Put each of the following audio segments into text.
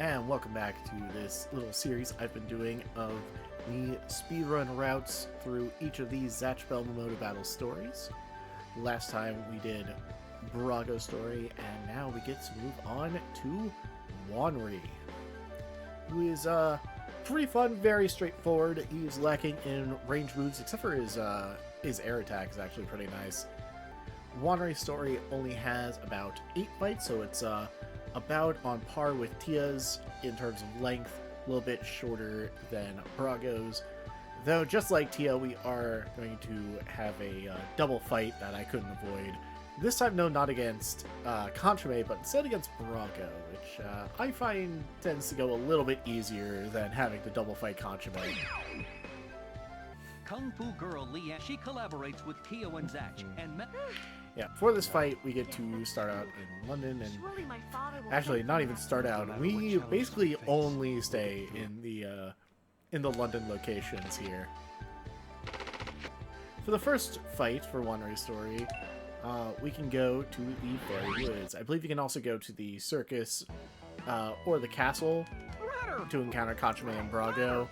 and welcome back to this little series I've been doing of the speedrun routes through each of these Zatch Bell Mamodo Battles stories. Last time we did Brago's story, and now we get to move on to Wonrei, who is pretty fun, very straightforward. He's lacking in range moves, except for his air attack is actually pretty nice. Wonrei's story only has about 8 fights, so it's about on par with Tia's in terms of length, a little bit shorter than Brago's. Though, just like Tia, we are going to have a double fight that I couldn't avoid. This time, no, not against Contreme, but instead against Brago, which I find tends to go a little bit easier than having to double fight Contreme. Kung Fu girl Leanne, she collaborates with Tia and Zatch, and yeah, for this fight, we get to start out in London, and actually, not even start out. We basically only stay in the London locations here. For the first fight for Wonrei's story, we can go to the Fairy Woods. I believe you can also go to the circus or the castle to encounter Contreme and Brago,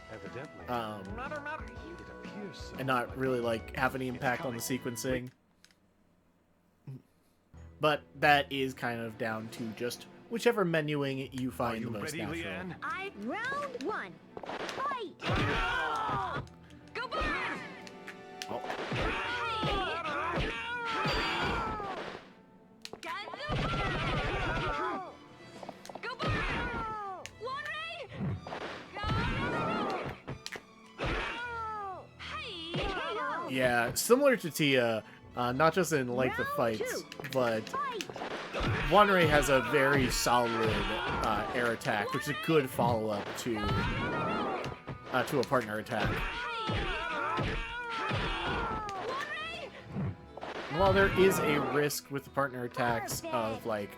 and not really like have any impact on the sequencing. But that is kind of down to just whichever menuing you find the most natural. Round 1. Fight! Go back! Oh. Go back! Wonrei! Yeah, similar to Tia, not just in length of fights, but Wonrei has a very solid air attack, which is a good follow-up to a partner attack. While there is a risk with the partner attacks of like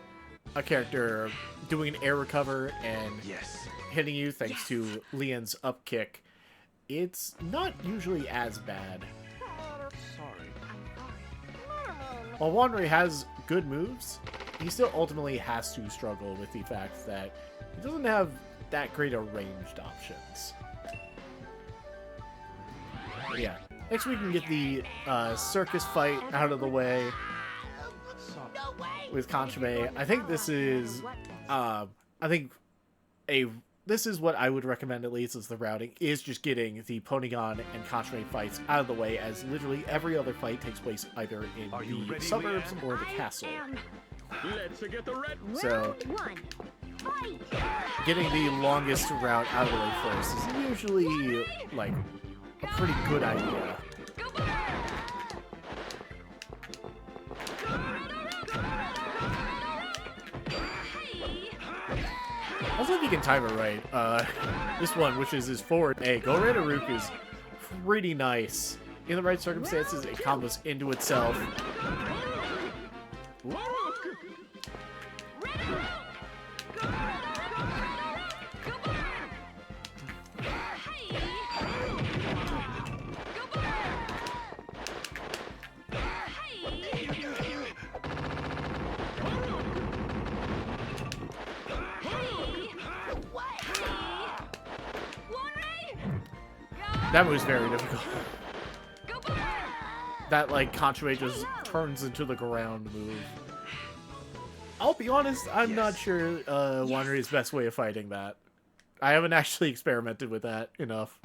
a character doing an air recover and hitting you thanks to Leon's up kick, it's not usually as bad. While Wonrei has good moves, he still ultimately has to struggle with the fact that he doesn't have that great of ranged options. But yeah, next we can get the circus fight out of the way with Contreme. I think this is, this is what I would recommend, at least as the routing, is just getting the Polygon and Contreme fights out of the way, as literally every other fight takes place either in the suburbs or the castle. So, getting the longest route out of the way first is usually, like, a pretty good idea. Also, if you can time it right, this one, which is his forward A, Go-Red-A-Rook, is pretty nice. In the right circumstances, it combos into itself. That move's very difficult. That, like, Contreme just turns into the ground move. I'll be honest, I'm not sure Wonrei's best way of fighting that. I haven't actually experimented with that enough.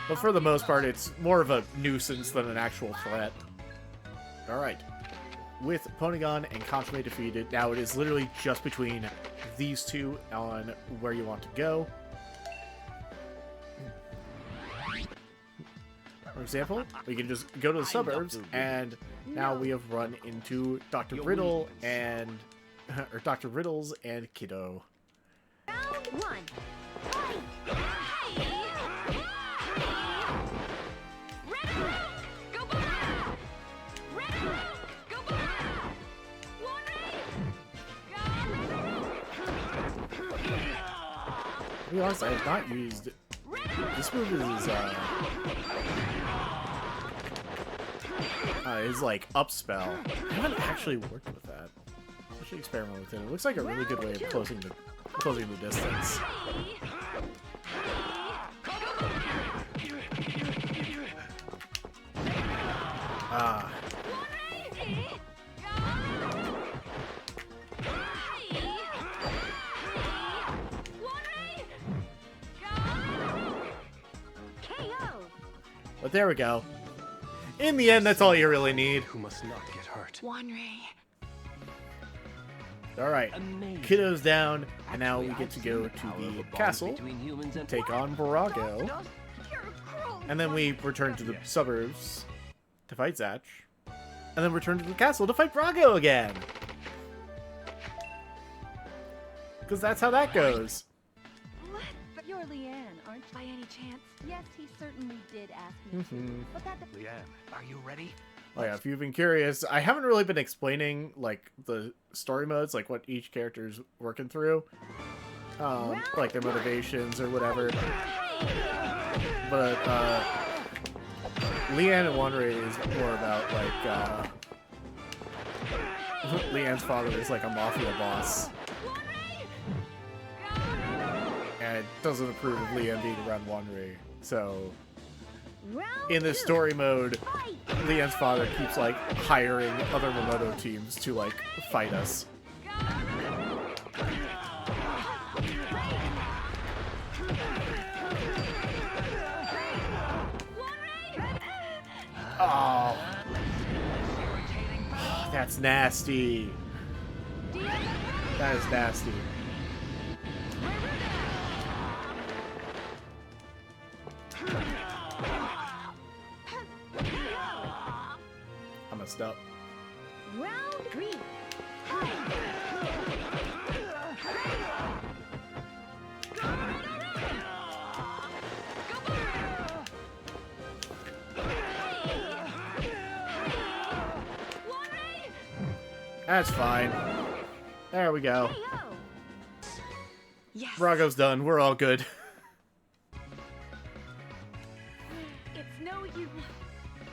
But for the most part, it's more of a nuisance than an actual threat. Alright. With Polygon and Contreme defeated, now it is literally just between these two on where you want to go. For example, we can just go to the suburbs, and now we have run into Dr. Riddle and or Dr. Riddles and Kiddo. Round 1. Fight! Go back! Go back! To be honest, I have not used this move. Is like up spell. I haven't actually worked with that. I should experiment with it. It looks like a really good way of closing the distance. Ah. But there we go. In the end, that's all you really need. Who must not get hurt. Wonrei. Alright, Amazing. Kiddo's down, and now we Actually, get I've to seen go the to power of the a bond castle, between humans and take on Barago, You're cruel. and then we return to the suburbs to fight Zatch, and then return to the castle to fight Barago again! Because that's how that goes. But you're Leanne, aren't you? By any chance? Yes, he certainly did ask me to. But that Leanne, are you ready? Oh yeah, if you've been curious, I haven't really been explaining, like, the story modes, like, what each character's working through. Like, their motivations or whatever. But, Leanne and Wonrei is more about, like, Leanne's father is, like, a mafia boss. And doesn't approve of Leanne being around Wonrei. So, in this story mode, Leanne's father keeps, like, hiring other Mamodo teams to, like, fight us. Oh. That's nasty. That is nasty. I messed up. round 3. That's fine. There we go. Yes. Barago's done. We're all good. It's no use.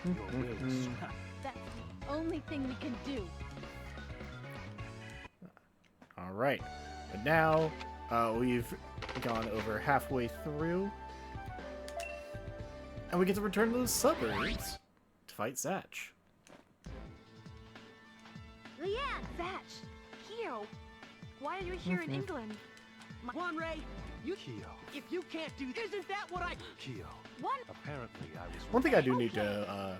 Your will is That's the only thing we can do. Alright. But now, we've gone over halfway through. And we get to return to the suburbs to fight Zatch. Leanne, Zatch, Kyo, why are you here in England? Wonrei, Kyo. if you can't do this, isn't that what I... Kyo. One. Apparently, I was One thing I do need to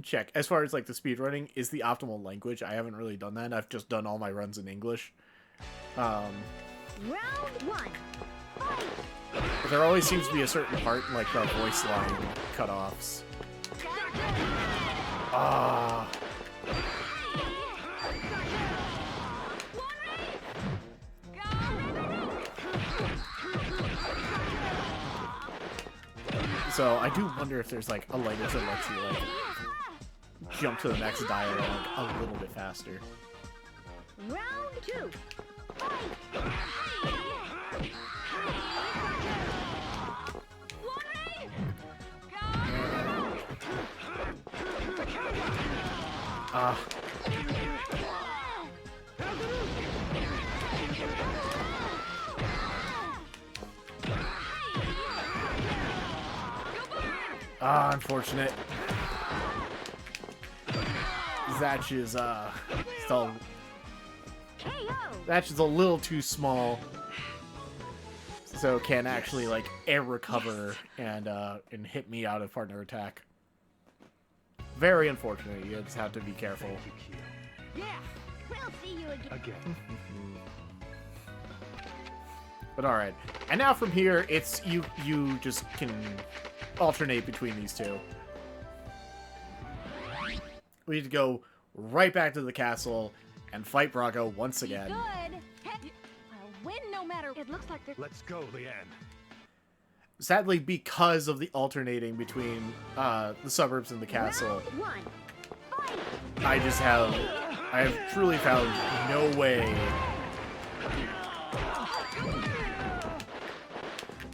check, as far as like the speedrunning, is the optimal language. I haven't really done that. I've just done all my runs in English. Round 1. But there always seems to be a certain part in like the voice line cutoffs. Ah. So I do wonder if there's like a language that lets you like jump to the next dialogue a little bit faster. Round 2. Ah. Ah, unfortunate. Zatch is still. Zatch is a little too small, so can't actually like air recover and hit me out of partner attack. Very unfortunate. You just have to be careful. Thank you, Kyo. Yeah, we'll see you again. Again. But all right, and now from here, it's you just can alternate between these two. We need to go right back to the castle and fight Barago once again. Good. I'll win no matter. It looks like they're... Let's go, Leanne. Sadly, because of the alternating between the suburbs and the castle, Round 1. I have truly found no way.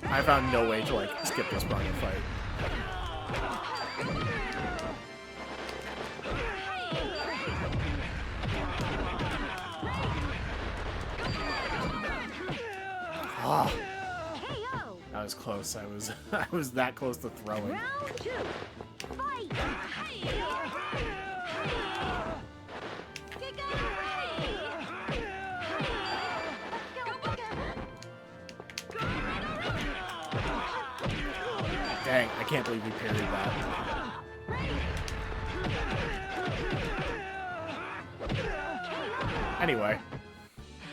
I found no way to like skip this Barago fight. Oh, KO. that was close. I was that close to throwing. Round 2. Fight. Dang, I can't believe we parried that. Anyway.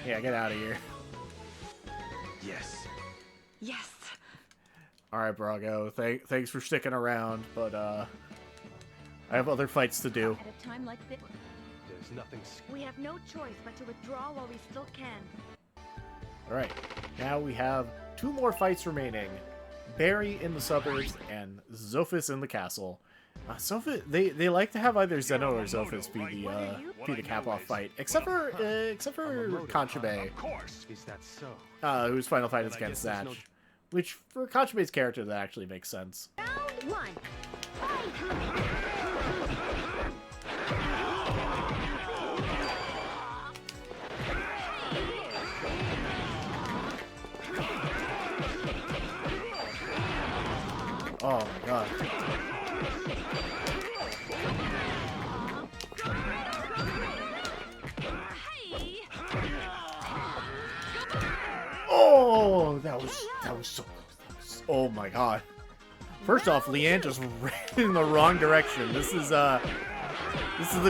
Yeah, get out of here. Yes. Yes. Alright, Brago. Thanks for sticking around, but I have other fights to do. At a time like this, There's nothing. We have no choice but to withdraw while we still can. Alright, now we have 2 more fights remaining. Barry in the suburbs and Zophis in the castle. Zophis, they like to have either Zeno or Zophis be the cap-off fight, except for Kanchibe, Of course. Is that so? whose final fight is Then I against guess Zatch, there's which for Kanchibe's character that actually makes sense. round 1. Fight. Oh my god. Oh, that was so close. Oh my god. First off, Leanne just ran in the wrong direction. This is the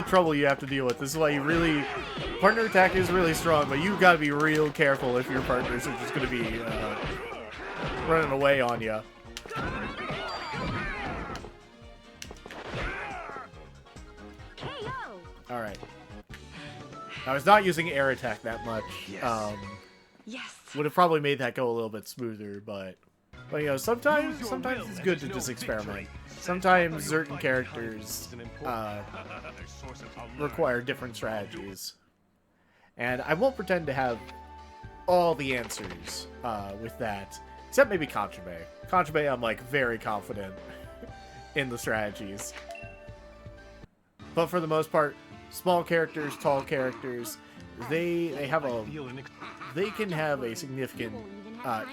trouble you have to deal with. This is why you really partner attack is really strong, but you gotta be real careful if your partners are just gonna be running away on you. KO. Alright. I was not using air attack that much. Yes. Yes. Would have probably made that go a little bit smoother, but you know, sometimes Use your will it's and good to no just experiment. victory. Sometimes Your certain fight characters is an important source of power. require different strategies. And I won't pretend to have all the answers with that, except maybe Kanchibe. Kanchibe, I'm like very confident in the strategies. But for the most part, small characters, tall characters, they have a they can have a significant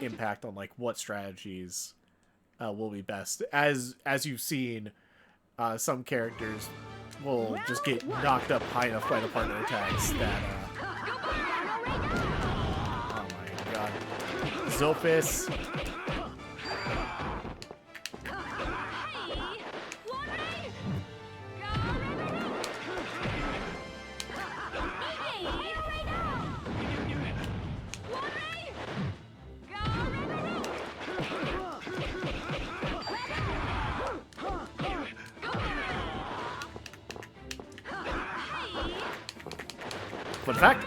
impact on like what strategies will be best. As you've seen, some characters will just get knocked up high enough by the partner attacks that oh my god. Zophis. Fun fact.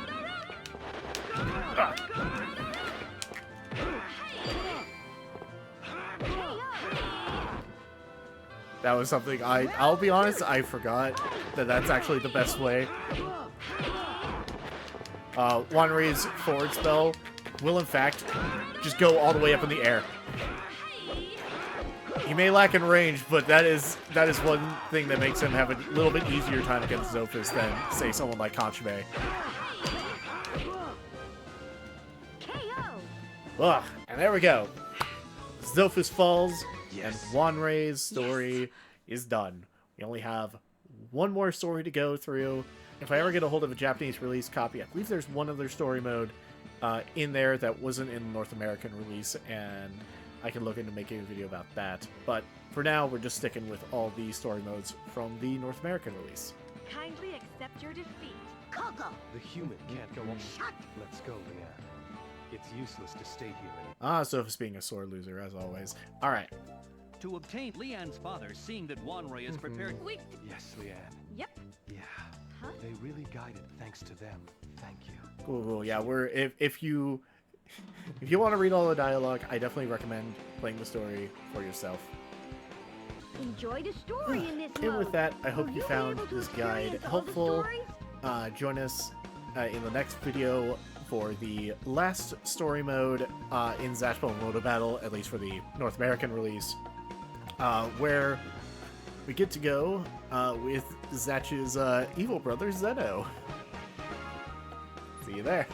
That was something I'll be honest, I forgot that that's actually the best way. Wonrei's forward spell will in fact just go all the way up in the air. He may lack in range, but that is one thing that makes him have a little bit easier time against Zophis than, say, someone like Kanchibe. Ugh, and there we go. Zophis falls, and Wonrei's story is done. We only have one more story to go through. If I ever get a hold of a Japanese release copy, I believe there's one other story mode in there that wasn't in the North American release, and I can look into making a video about that. But for now, we're just sticking with all the story modes from the North American release. Kindly accept your defeat. Kogo. The human can't go on. Let's go, Leanne. It's useless to stay here anymore. Ah, Zophis being a sore loser, as always. Alright. To obtain Leanne's father, seeing that Wonrei is prepared. Wait. Yes, Leanne. Yep. Yeah. Huh? They really guided thanks to them. Thank you. Cool. Yeah, if you want to read all the dialogue, I definitely recommend playing the story for yourself. Enjoy the story in this And with mode. that, I hope Will you be found able to this guide experience all the helpful. stories? Join us in the next video for the last story mode in Zatch Bell Mamodo Battle, at least for the North American release, where we get to go with Zatch's evil brother, Zeno. See you there.